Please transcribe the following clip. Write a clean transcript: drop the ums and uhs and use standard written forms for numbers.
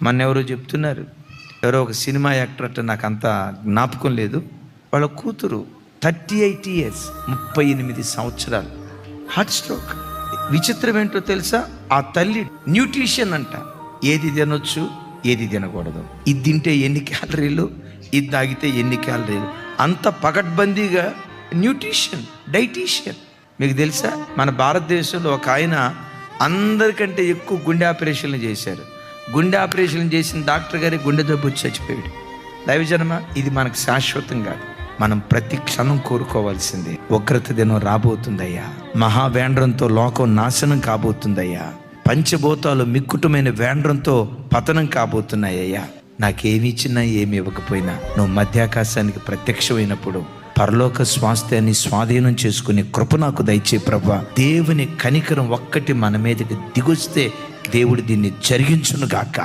మొన్న ఎవరో చెప్తున్నారు, ఎవరో ఒక సినిమా యాక్టర్ అంటే నాకు అంత జ్ఞాపకం లేదు, వాళ్ళ కూతురు 38 years 38 సంవత్సరాలు హార్ట్ స్ట్రోక్. విచిత్రం ఏంటో తెలుసా? ఆ తల్లి న్యూట్రిషన్ అంట, ఏది తినొచ్చు ఏది తినకూడదు, ఇది తింటే ఎన్ని క్యాలరీలు, ఇది తాగితే ఎన్ని క్యాలరీలు, అంత పకడ్బందీగా న్యూట్రిషన్ డైటీషియన్. మీకు తెలుసా, మన భారతదేశంలో ఒక ఆయన అందరికంటే ఎక్కువ గుండె ఆపరేషన్లు చేశారు. గుండె ఆపరేషన్ చేసిన డాక్టర్ గారి గుండె జబ్బు వచ్చి చచ్చిపోయాడు. దైవజనమా, ఇది మనకు శాశ్వతం కాదు. మనం ప్రతి క్షణం కోరుకోవాల్సిందే. ఉగ్రత దినం రాబోతుందయ్యా, మహావేండ్రంతో లోకం నాశనం కాబోతుందయ్యా, పంచభూతాలు మిక్కుటమైన వేండ్రంతో పతనం కాబోతున్నాయ్యా. నాకేమి ఇచ్చినా ఏమి ఇవ్వకపోయినా నువ్వు మధ్యాకాశానికి ప్రత్యక్షమైనప్పుడు పరలోక స్వాస్థ్యాన్ని స్వాధీనం చేసుకునే కృప నాకు దయచే ప్రభువా. దేవుని కనికరం ఒక్కటి మన మీదకి దిగొస్తే దేవుడు దీన్ని జరిగించును గాక.